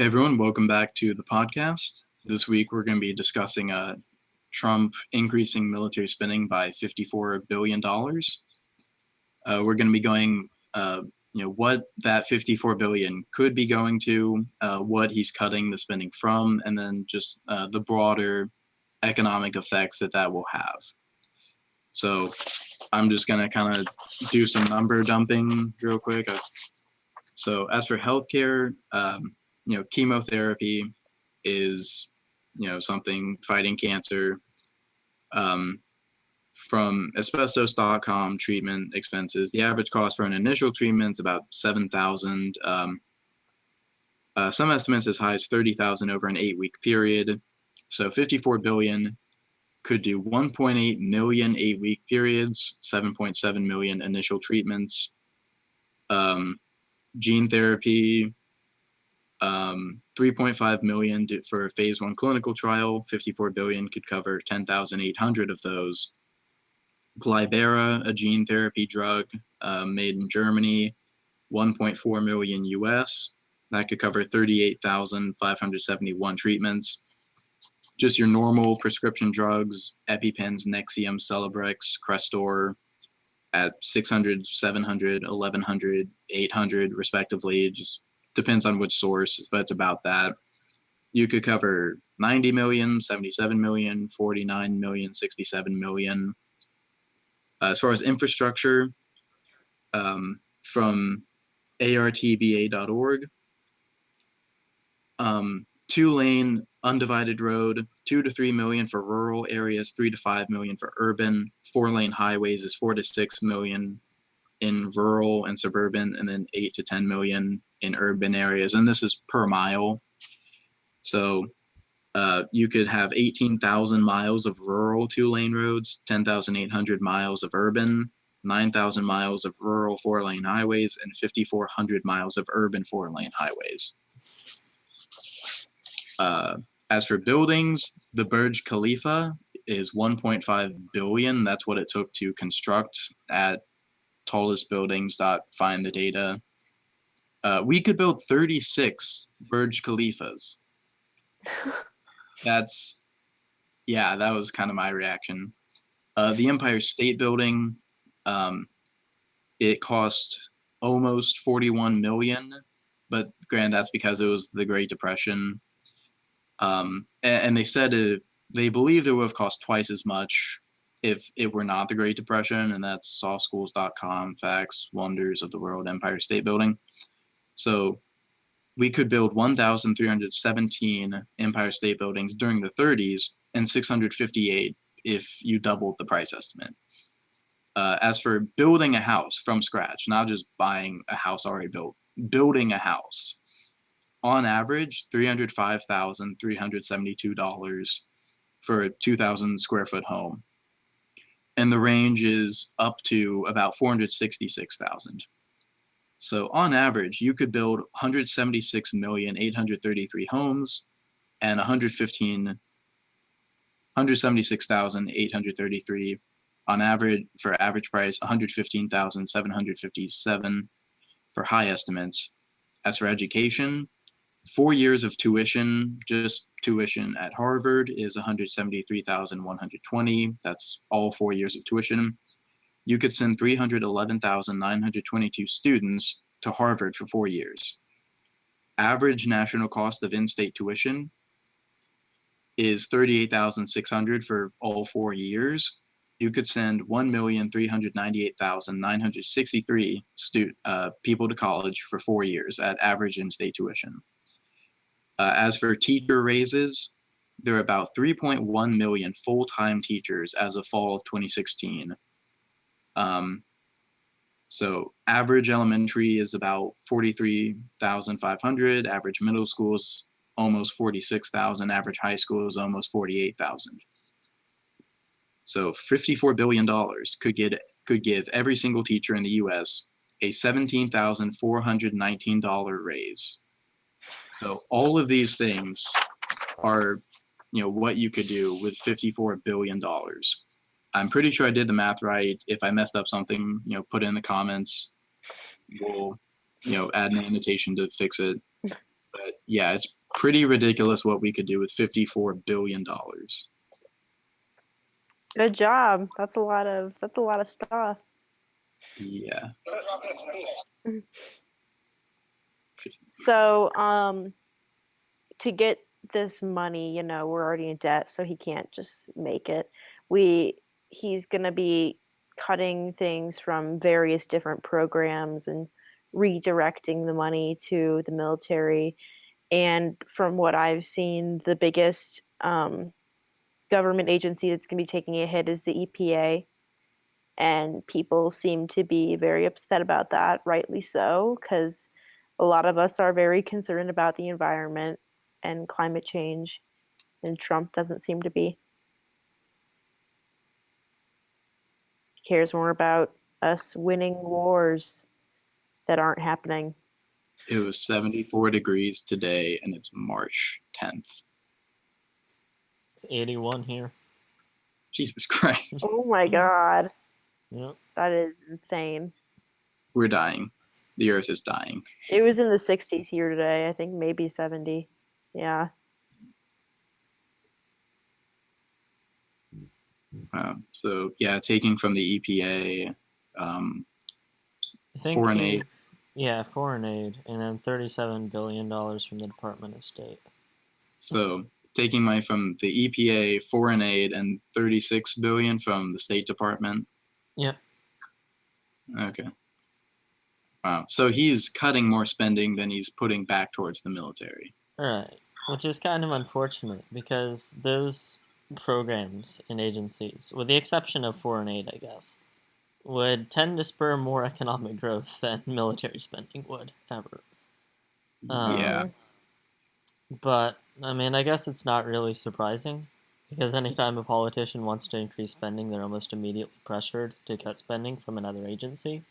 Hey everyone, welcome back to the podcast. This week we're going to be discussing Trump increasing military spending by $54 billion. We're going to be going, what that $54 billion could be going to, what he's cutting the spending from, and then just the broader economic effects that will have. So I'm just going to kind of do some number dumping real quick. So as for healthcare, chemotherapy is, something fighting cancer. From asbestos.com, treatment expenses, the average cost for an initial treatment is about $7,000. Some estimates as high as $30,000 over an 8-week period. So 54 billion could do 1.8 million 8-week periods, 7.7 million initial treatments. Gene therapy, 3.5 million for a phase 1 clinical trial. 54 billion could cover 10,800 of those. Glybera, a gene therapy drug made in Germany, 1.4 million US. That could cover 38,571 treatments. Just your normal prescription drugs, EpiPens, Nexium, Celebrex, Crestor, at 600, 700, 1100, 800 respectively. It just depends on which source, but it's about that. You could cover 90 million, 77 million, 49 million, 67 million. As far as infrastructure, from artba.org, 2-lane undivided road, 2 to 3 million for rural areas, 3 to 5 million for urban. 4-lane highways is 4 to 6 million in rural and suburban, and then 8 to 10 million in urban areas. And this is per mile. So you could have 18,000 miles of rural 2-lane roads, 10,800 miles of urban, 9,000 miles of rural 4-lane highways, and 5,400 miles of urban 4-lane highways. As for buildings, the Burj Khalifa is 1.5 billion. That's what it took to construct at tallestbuildings.find the data. We could build 36 Burj Khalifas. That was kind of my reaction. The Empire State Building, it cost almost 41 million, but granted, that's because it was the Great Depression. And they said they believed it would have cost twice as much if it were not the Great Depression, and that's softschools.com, facts, wonders of the world, Empire State Building. So we could build 1,317 Empire State Buildings during the 30s and 658 if you doubled the price estimate. As for building a house from scratch, not just buying a house already built, building a house, on average, $305,372 for a 2,000 square foot home. And the range is up to about 466,000. So on average, you could build 176,833 homes and 176,833 on average for average price, 115,757 for high estimates. As for education, 4 years of tuition, just tuition at Harvard, is 173,120. That's all 4 years of tuition. You could send 311,922 students to Harvard for 4 years. Average national cost of in-state tuition is 38,600 for all 4 years. You could send 1,398,963 people to college for 4 years at average in-state tuition. As for teacher raises, there are about 3.1 million full-time teachers as of fall of 2016. So average elementary is about 43,500, average middle school is almost 46,000, average high school is almost 48,000. So $54 billion could give every single teacher in the US a $17,419 raise. So all of these things are, what you could do with $54 billion. I'm pretty sure I did the math right. If I messed up something, put it in the comments. We'll, add an annotation to fix it. But yeah, it's pretty ridiculous what we could do with $54 billion. Good job. That's a lot of stuff. Yeah. So, to get this money, we're already in debt, so he can't just make it. He's gonna be cutting things from various different programs and redirecting the money to the military. And from what I've seen, the biggest government agency that's gonna be taking a hit is the EPA. And people seem to be very upset about that, rightly so, because a lot of us are very concerned about the environment and climate change, and Trump doesn't seem to be. He cares more about us winning wars that aren't happening. It was 74 degrees today, and it's March 10th. It's 81 here. Jesus Christ. Oh my God, Yep. that is insane. We're dying. The Earth is dying. It was in the 60s here today, I think maybe 70. Yeah. So yeah, taking from the EPA, I think foreign aid. Yeah, foreign aid, and then $37 billion from the Department of State. So taking money from the EPA, foreign aid, and 36 billion from the State Department. Yep. Okay. Wow. So he's cutting more spending than he's putting back towards the military. Right. Which is kind of unfortunate because those programs and agencies, with the exception of foreign aid, I guess, would tend to spur more economic growth than military spending would ever. Yeah. But, I mean, I guess it's not really surprising because anytime a politician wants to increase spending, they're almost immediately pressured to cut spending from another agency.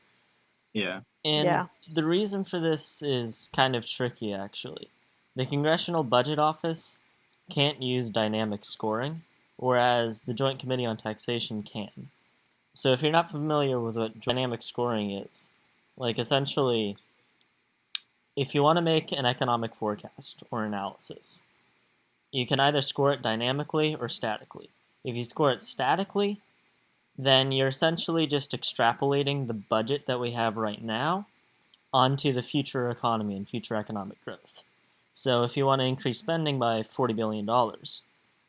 Yeah. And Yeah. the reason for this is kind of tricky, actually. The Congressional Budget Office can't use dynamic scoring, whereas the Joint Committee on Taxation can. So if you're not familiar with what dynamic scoring is, like essentially, if you want to make an economic forecast or analysis, you can either score it dynamically or statically. If you score it statically, then you're essentially just extrapolating the budget that we have right now onto the future economy and future economic growth. So if you want to increase spending by $40 billion,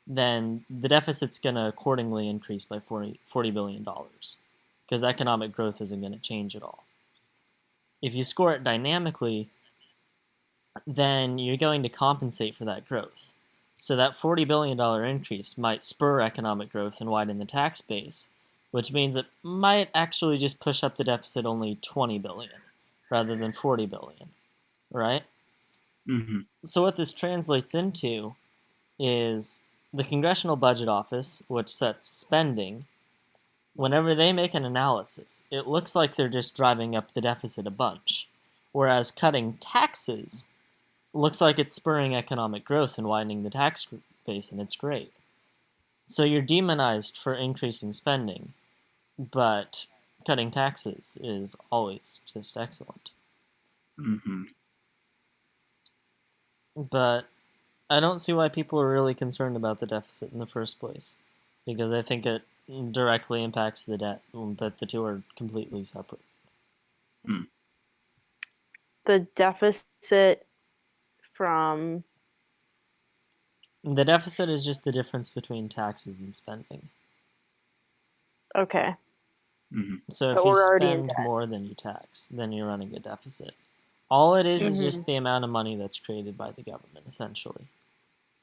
then the deficit's going to accordingly increase by $40 billion because economic growth isn't going to change at all. If you score it dynamically, then you're going to compensate for that growth. So that $40 billion increase might spur economic growth and widen the tax base, which means it might actually just push up the deficit only $20 billion rather than $40 billion, right? Mm-hmm. So what this translates into is the Congressional Budget Office, which sets spending, whenever they make an analysis, it looks like they're just driving up the deficit a bunch, whereas cutting taxes looks like it's spurring economic growth and widening the tax base, and it's great. So you're demonized for increasing spending, but cutting taxes is always just excellent. Mm-hmm. But I don't see why people are really concerned about the deficit in the first place, because I think it directly impacts the debt, but the two are completely separate. The deficit from... The deficit is just the difference between taxes and spending. Okay. Mm-hmm. So if But you we're already in spend debt. more than you tax, then you're running a deficit. All it is Mhm. just the amount of money that's created by the government, essentially.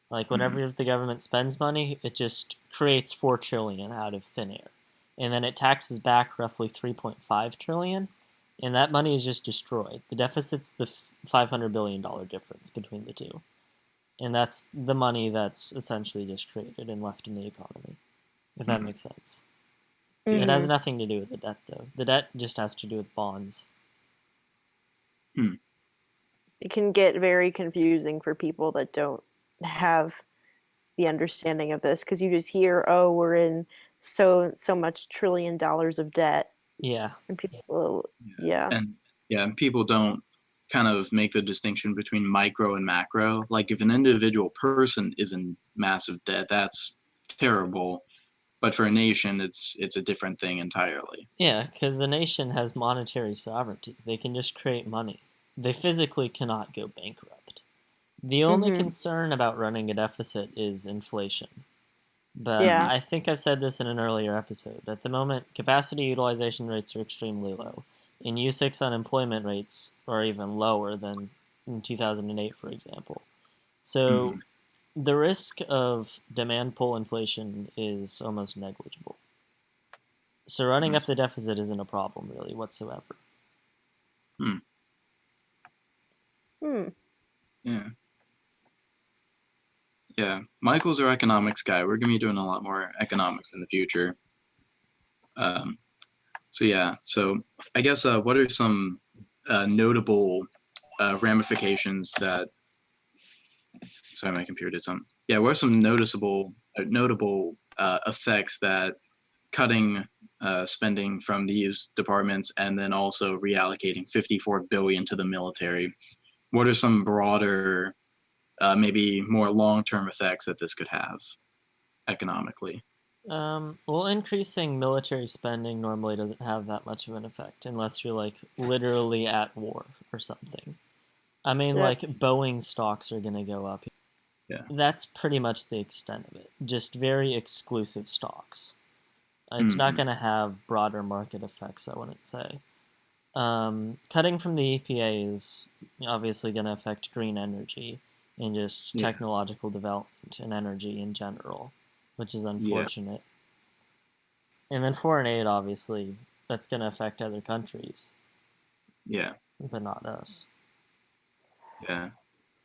Like whenever the government spends money, it just creates $4 trillion out of thin air, and then it taxes back roughly $3.5 trillion, and that money is just destroyed. The deficit's the $500 billion difference between the two, and that's the money that's essentially just created and left in the economy. If that makes sense. It has Mhm. nothing to do with the debt, though. The debt just has to do with bonds. It can get very confusing for people that don't have the understanding of this, because you just hear, oh, we're in so much $1 trillion of debt, Yeah. and people, yeah. And people don't kind of make the distinction between micro and macro. Like if an individual person is in massive debt, that's terrible. But for a nation, it's a different thing entirely. Yeah, because the nation has monetary sovereignty. They can just create money. They physically cannot go bankrupt. The only Mhm. concern about running a deficit is inflation. But Yeah. I think I've said this in an earlier episode. At the moment, capacity utilization rates are extremely low. In U6, unemployment rates are even lower than in 2008, for example. So Mhm. the risk of demand pull inflation is almost negligible. So running up the deficit isn't a problem really whatsoever. Hmm. Hmm. Yeah. Yeah. Michael's our economics guy. We're gonna be doing a lot more economics in the future. Um, so yeah. So I guess what are some notable ramifications that? Sorry, my computer did something. Yeah. What are some notable effects that cutting spending from these departments and then also reallocating 54 billion to the military? What are some broader, maybe more long-term effects that this could have economically? Well, increasing military spending normally doesn't have that much of an effect unless you're like literally at war or something. I mean, Yep. like Boeing stocks are going to go up. Yeah. That's pretty much the extent of it. Just very exclusive stocks. It's not Hmm. going to have broader market effects, I wouldn't say. Cutting from the EPA is obviously going to affect green energy and just Yeah. technological development and energy in general, which is Yeah. unfortunate. And then foreign aid, obviously, that's going to affect other countries, Yeah. but not us. Yeah.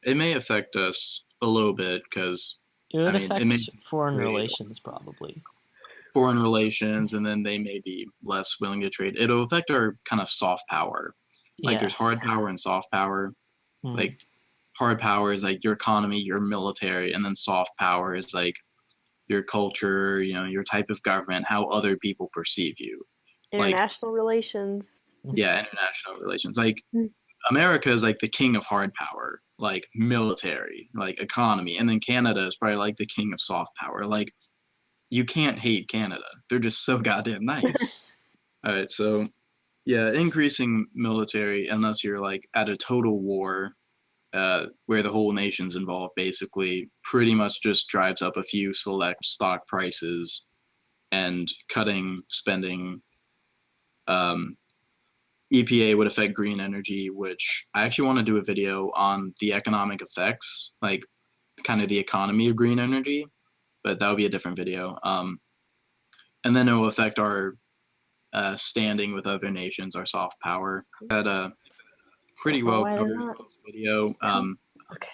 It may affect us a little bit because, It would I mean, it may affect foreign create relations, probably. foreign relations and then they may be less willing to trade. It'll affect our kind of soft power. Like Yeah. there's hard power and soft power. Hmm. Like hard power is like your economy, your military, and then soft power is like your culture, your type of government, how other people perceive you. Like, International relations. yeah, international relations. Like Mm. America is like the king of hard power, like military, like economy, and then Canada is probably like the king of soft power. Like you can't hate Canada. They're just so goddamn nice. All right, so yeah, increasing military unless you're like at a total war where the whole nation's involved, basically, pretty much just drives up a few select stock prices and cutting spending. Um, EPA would affect green energy, which I actually want to do a video on the economic effects, like kind of the economy of green energy, but that would be a different video. And then it will affect our standing with other nations, our soft power. That pretty Well, well why covers not? this video. Okay.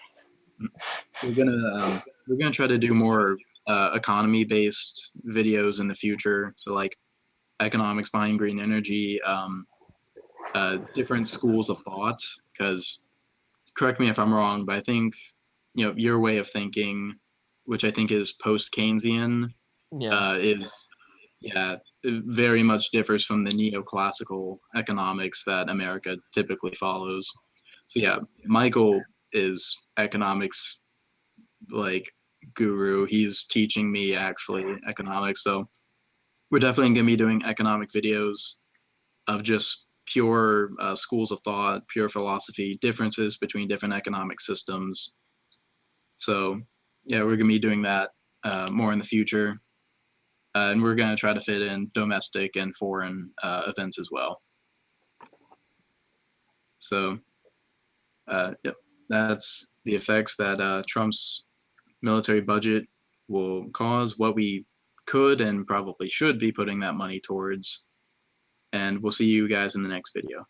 We're gonna try to do more economy based videos in the future. So like economics behind green energy, different schools of thought. Because correct me if I'm wrong, but I think your way of thinking, which I think is post Keynesian, Yeah. is yeah, it very much differs from the neoclassical economics that America typically follows. So yeah, Michael is economics like guru. He's teaching me actually economics. So we're definitely going to be doing economic videos of just pure schools of thought, pure philosophy, differences between different economic systems. So yeah, we're going to be doing that more in the future. And we're going to try to fit in domestic and foreign events as well. So, yep, that's the effects that Trump's military budget will cause, what we could and probably should be putting that money towards. And we'll see you guys in the next video.